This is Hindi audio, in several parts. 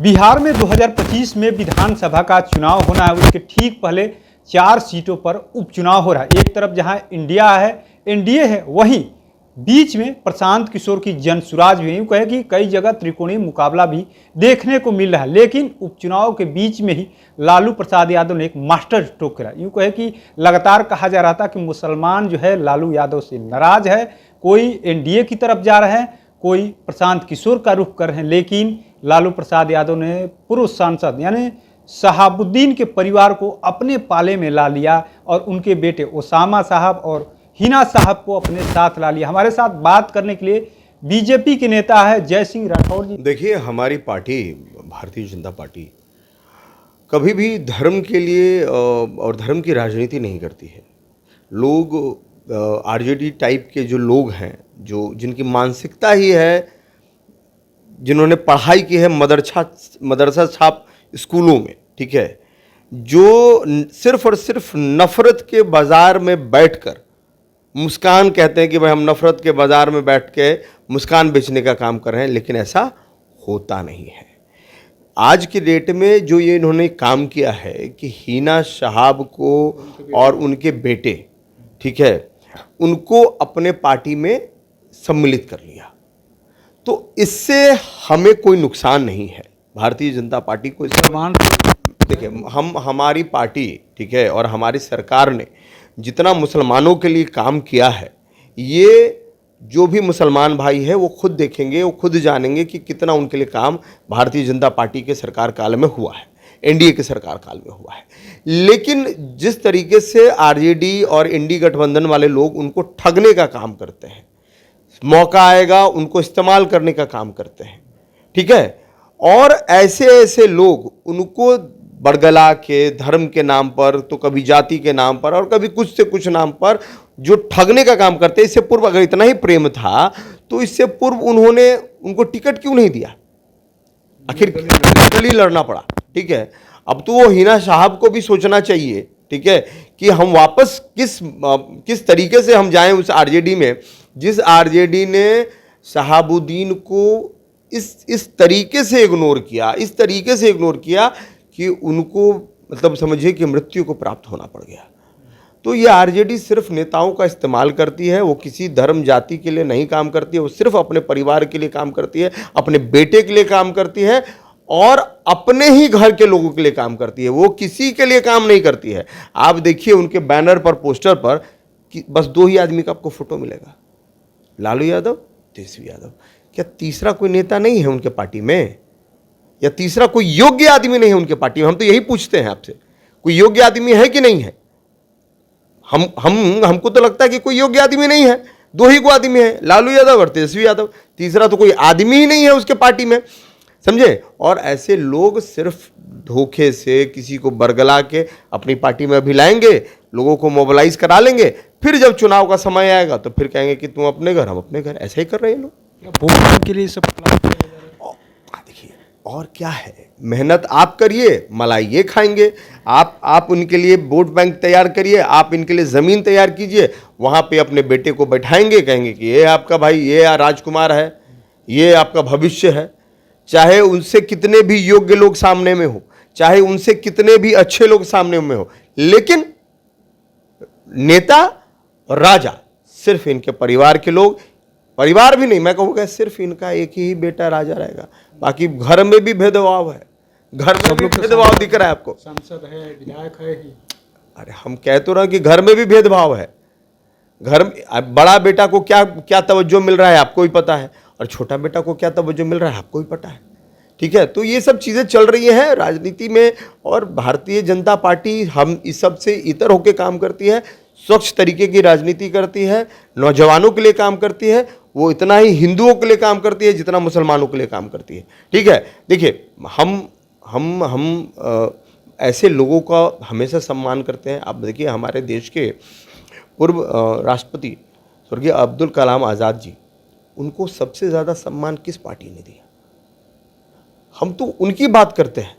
बिहार में 2025 में विधानसभा का चुनाव होना है, उसके ठीक पहले 4 सीटों पर उपचुनाव हो रहा है। एक तरफ जहां इंडिया है, एनडीए है, वहीं बीच में प्रशांत किशोर की जनसुराज भी, यूँ कहे कि कई जगह त्रिकोणीय मुकाबला भी देखने को मिल रहा है। लेकिन उपचुनाव के बीच में ही लालू प्रसाद यादव ने एक मास्टर स्ट्रोक करा। यूँ कहे कि लगातार कहा जा रहा था कि मुसलमान जो है लालू यादव से नाराज है, कोई एनडीए की तरफ जा रहे हैं, कोई प्रशांत किशोर का रुख कर रहे हैं। लेकिन लालू प्रसाद यादव ने पूर्व सांसद यानी शहाबुद्दीन के परिवार को अपने पाले में ला लिया और उनके बेटे ओसामा साहब और हिना साहब को अपने साथ ला लिया। हमारे साथ बात करने के लिए बीजेपी के नेता है जय सिंह राठौर जी। देखिए, हमारी पार्टी भारतीय जनता पार्टी कभी भी धर्म के लिए और धर्म की राजनीति नहीं करती है। लोग आरजेडी टाइप के जो लोग हैं, जो जिनकी मानसिकता ही है, जिन्होंने पढ़ाई की है मदरसा छाप स्कूलों में, ठीक है, जो सिर्फ और सिर्फ नफ़रत के बाज़ार में बैठकर मुस्कान कहते हैं कि भाई हम नफ़रत के बाज़ार में बैठ के मुस्कान बेचने का काम कर रहे हैं, लेकिन ऐसा होता नहीं है। आज की डेट में जो ये इन्होंने काम किया है कि हिना साहब को और उनके बेटे, ठीक है, उनको अपने पार्टी में सम्मिलित कर लिया, तो इससे हमें कोई नुकसान नहीं है। भारतीय जनता पार्टी को देखिए, हमारी पार्टी, ठीक है, और हमारी सरकार ने जितना मुसलमानों के लिए काम किया है, ये जो भी मुसलमान भाई है वो खुद देखेंगे, वो खुद जानेंगे कि कितना उनके लिए काम भारतीय जनता पार्टी के सरकार काल में हुआ है, एनडीए के सरकार काल में हुआ है। लेकिन जिस तरीके से आरजेडी और एनडीए गठबंधन वाले लोग उनको ठगने का काम करते हैं, मौका आएगा उनको इस्तेमाल करने का काम करते हैं, ठीक है, और ऐसे ऐसे लोग उनको बरगला के धर्म के नाम पर, तो कभी जाति के नाम पर और कभी कुछ से कुछ नाम पर जो ठगने का काम करते हैं। इससे पूर्व अगर इतना ही प्रेम था तो इससे पूर्व उन्होंने उनको टिकट क्यों नहीं दिया? आखिर निर्दलीय ही लड़ना पड़ा, ठीक है। अब तो वो हिना साहब को भी सोचना चाहिए, ठीक है, कि हम वापस किस तरीके से हम जाएं उस आरजेडी में, जिस आरजेडी ने शहाबुद्दीन को इस तरीके से इग्नोर किया कि उनको मतलब समझिए कि मृत्यु को प्राप्त होना पड़ गया। तो ये आरजेडी सिर्फ नेताओं का इस्तेमाल करती है, वो किसी धर्म जाति के लिए नहीं काम करती है, वो सिर्फ अपने परिवार के लिए काम करती है, अपने बेटे के लिए काम करती है और अपने ही घर के लोगों के लिए काम करती है, वो किसी के लिए काम नहीं करती है। आप देखिए उनके बैनर पर, पोस्टर पर कि बस 2 ही आदमी का आपको फोटो मिलेगा, लालू यादव, तेजस्वी यादव। क्या तीसरा कोई नेता नहीं है उनके पार्टी में, या तीसरा कोई योग्य आदमी नहीं है उनके पार्टी में? हम तो यही पूछते हैं आपसे, कोई योग्य आदमी है कि नहीं है? हमको तो लगता है कि कोई योग्य आदमी नहीं है। 2 ही को आदमी है, लालू यादव और तेजस्वी यादव, तीसरा तो कोई आदमी ही नहीं है उसके पार्टी में, समझे। और ऐसे लोग सिर्फ धोखे से किसी को बरगला के अपनी पार्टी में अभी लाएंगे, लोगों को मोबिलाइज करा लेंगे, फिर जब चुनाव का समय आएगा तो फिर कहेंगे कि तुम अपने घर, हम अपने घर। ऐसे ही कर रहे हैं लोग, वोट बैंक के लिए सब। देखिए, और क्या है, मेहनत आप करिए, मलाई ये खाएंगे। आप उनके लिए वोट बैंक तैयार करिए, आप इनके लिए ज़मीन तैयार कीजिए, वहाँ पे अपने बेटे को बैठाएंगे, कहेंगे कि ये आपका भाई, ये राजकुमार है, ये आपका भविष्य है। चाहे उनसे कितने भी योग्य लोग सामने में हो, चाहे उनसे कितने भी अच्छे लोग सामने में हो, लेकिन नेता और राजा सिर्फ इनके परिवार के लोग, परिवार भी नहीं, मैं कहूँगा सिर्फ इनका एक ही बेटा राजा रहेगा। बाकी घर में भी भेदभाव है, घर में भी भेदभाव दिख रहा है आपको। सांसद है, विधायक है ही। अरे हम कह तो रहे हैं कि घर में भी भेदभाव है। घर में बड़ा बेटा को क्या तवज्जो मिल रहा है आपको ही पता है, और छोटा बेटा को क्या तवज्जो मिल रहा है आपको ही पता है, ठीक है। तो ये सब चीज़ें चल रही हैं राजनीति में, और भारतीय जनता पार्टी हम इस सब से इतर होकर काम करती है, स्वच्छ तरीके की राजनीति करती है, नौजवानों के लिए काम करती है। वो इतना ही हिंदुओं के लिए काम करती है जितना मुसलमानों के लिए काम करती है, ठीक है। देखिए, हम ऐसे लोगों का हमेशा सम्मान करते हैं। आप देखिए, हमारे देश के पूर्व राष्ट्रपति स्वर्गीय अब्दुल कलाम आज़ाद जी, उनको सबसे ज़्यादा सम्मान किस पार्टी ने दिया? हम तो उनकी बात करते हैं,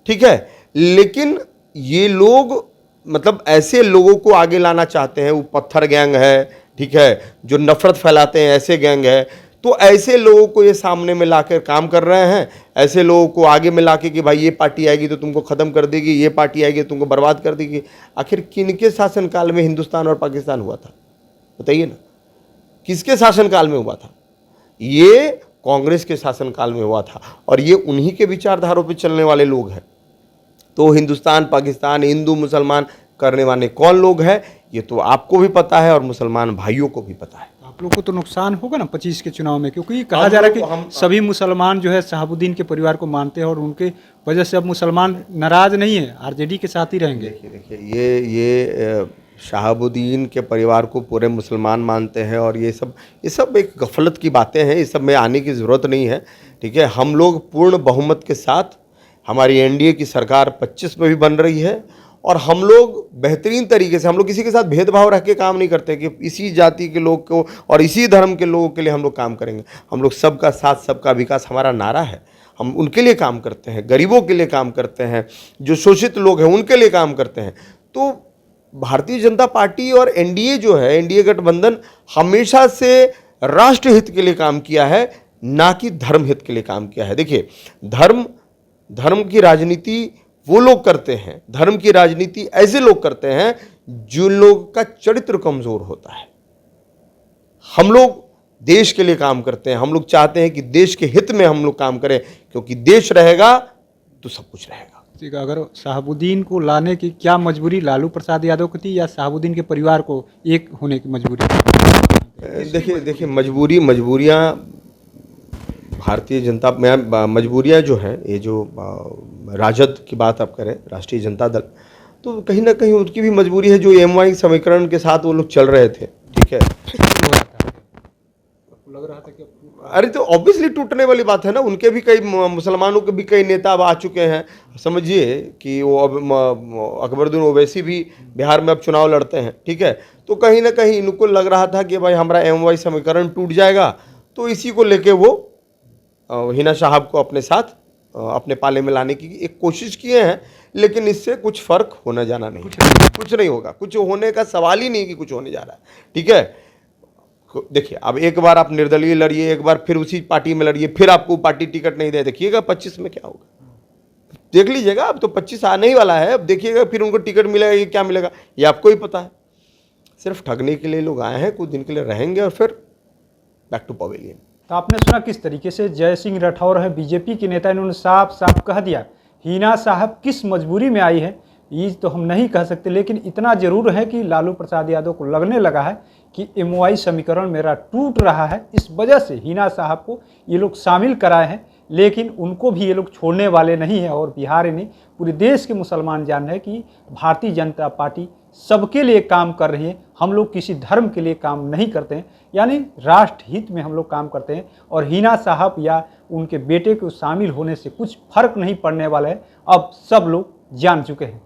ठीक है। लेकिन ये लोग मतलब ऐसे लोगों को आगे लाना चाहते हैं, वो पत्थर गैंग है, ठीक है, जो नफरत फैलाते हैं, ऐसे गैंग है। तो ऐसे लोगों को ये सामने में लाकर काम कर रहे हैं, ऐसे लोगों को आगे में लाके कि भाई ये पार्टी आएगी तो तुमको ख़त्म कर देगी, ये पार्टी आएगी तो तुमको बर्बाद कर देगी। आखिर किनके शासनकाल में हिंदुस्तान और पाकिस्तान हुआ था, बताइए ना, किसके शासनकाल में हुआ था? ये कांग्रेस के शासनकाल में हुआ था, और ये उन्हीं के विचारधारों पर चलने वाले लोग हैं। तो हिंदुस्तान पाकिस्तान, हिंदू मुसलमान करने वाले कौन लोग हैं, ये तो आपको भी पता है और मुसलमान भाइयों को भी पता है। आप लोग को तो नुकसान होगा ना 25 के चुनाव में, क्योंकि कहा जा रहा है कि सभी मुसलमान जो है शहाबुद्दीन के परिवार को मानते हैं और उनके वजह से अब मुसलमान नाराज नहीं है, आरजेडी के साथ ही रहेंगे। देखिए ये शहाबुद्दीन के परिवार को पूरे मुसलमान मानते हैं, और ये सब एक गफलत की बातें हैं, इस सब में आने की ज़रूरत नहीं है। ठीक है, हम लोग पूर्ण बहुमत के साथ, हमारी एनडीए की सरकार 25 में भी बन रही है, और हम लोग बेहतरीन तरीके से, हम लोग किसी के साथ भेदभाव रख के काम नहीं करते कि इसी जाति के लोग को और इसी धर्म के लोगों के लिए हम लोग काम करेंगे। हम लोग सबका साथ सबका विकास हमारा नारा है। हम उनके लिए काम करते हैं, गरीबों के लिए काम करते हैं, जो शोषित लोग हैं उनके लिए काम करते हैं। तो भारतीय जनता पार्टी और एनडीए जो है, एनडीए गठबंधन हमेशा से राष्ट्र हित के लिए काम किया है, ना कि धर्म हित के लिए काम किया है। देखिए, धर्म की राजनीति वो लोग करते हैं, धर्म की राजनीति ऐसे लोग करते हैं जो लोग का चरित्र कमजोर होता है। हम लोग देश के लिए काम करते हैं, हम लोग चाहते हैं कि देश के हित में हम लोग काम करें, क्योंकि देश रहेगा तो सब कुछ रहेगा। ठीक है, अगर शहाबुद्दीन को लाने की क्या मजबूरी लालू प्रसाद यादव की थी, या शहाबुद्दीन के परिवार को एक होने की मजबूरी? देखिए मजबूरियाँ भारतीय जनता में, मजबूरियाँ जो हैं, ये जो राजद की बात आप करें, राष्ट्रीय जनता दल, तो कहीं ना कहीं उनकी भी मजबूरी है, जो एमवाई समीकरण के साथ वो लोग चल रहे थे। ठीक है, लग रहा था कि अरे तो ऑब्वियसली टूटने वाली बात है ना। उनके भी कई, मुसलमानों के भी कई नेता अब आ चुके हैं। समझिए कि वो अब अकबरुद्दीन ओवैसी भी बिहार में अब चुनाव लड़ते हैं। ठीक है, तो कहीं ना कहीं इनको लग रहा था कि भाई हमारा एमवाई समीकरण टूट जाएगा, तो इसी को लेके वो हिना साहब को अपने साथ, अपने पाले में लाने की एक कोशिश किए हैं। लेकिन इससे कुछ फर्क होना जाना नहीं, कुछ नहीं होगा, कुछ होने का सवाल ही नहीं कि कुछ होने जा रहा है। ठीक है, देखिए, अब एक बार आप निर्दलीय लड़िए, एक बार फिर उसी पार्टी में लड़िए, फिर आपको पार्टी टिकट नहीं दे, देखिएगा 25 में क्या होगा, देख लीजिएगा। अब तो 25 आने ही वाला है, अब देखिएगा फिर उनको टिकट मिलेगा कि क्या मिलेगा, ये आपको ही पता है। सिर्फ ठगने के लिए लोग आए हैं, कुछ दिन के लिए रहेंगे और फिर बैक टू पवेलियन। तो आपने सुना किस तरीके से जय सिंह राठौर है बीजेपी के नेता, इन्होंने साफ साफ कह दिया हिना साहब किस मजबूरी में आई है ये तो हम नहीं कह सकते, लेकिन इतना जरूर है कि लालू प्रसाद यादव को लगने लगा है कि एमओआई समीकरण मेरा टूट रहा है, इस वजह से हिना साहब को ये लोग शामिल कराए हैं। लेकिन उनको भी ये लोग छोड़ने वाले नहीं हैं, और बिहार में पूरे देश के मुसलमान जान रहे हैं कि भारतीय जनता पार्टी सबके लिए काम कर रही है। हम लोग किसी धर्म के लिए काम नहीं करते हैं, यानी राष्ट्र हित में हम लोग काम करते हैं, और हिना साहब या उनके बेटे को शामिल होने से कुछ फर्क नहीं पड़ने वाला है, अब सब लोग जान चुके हैं।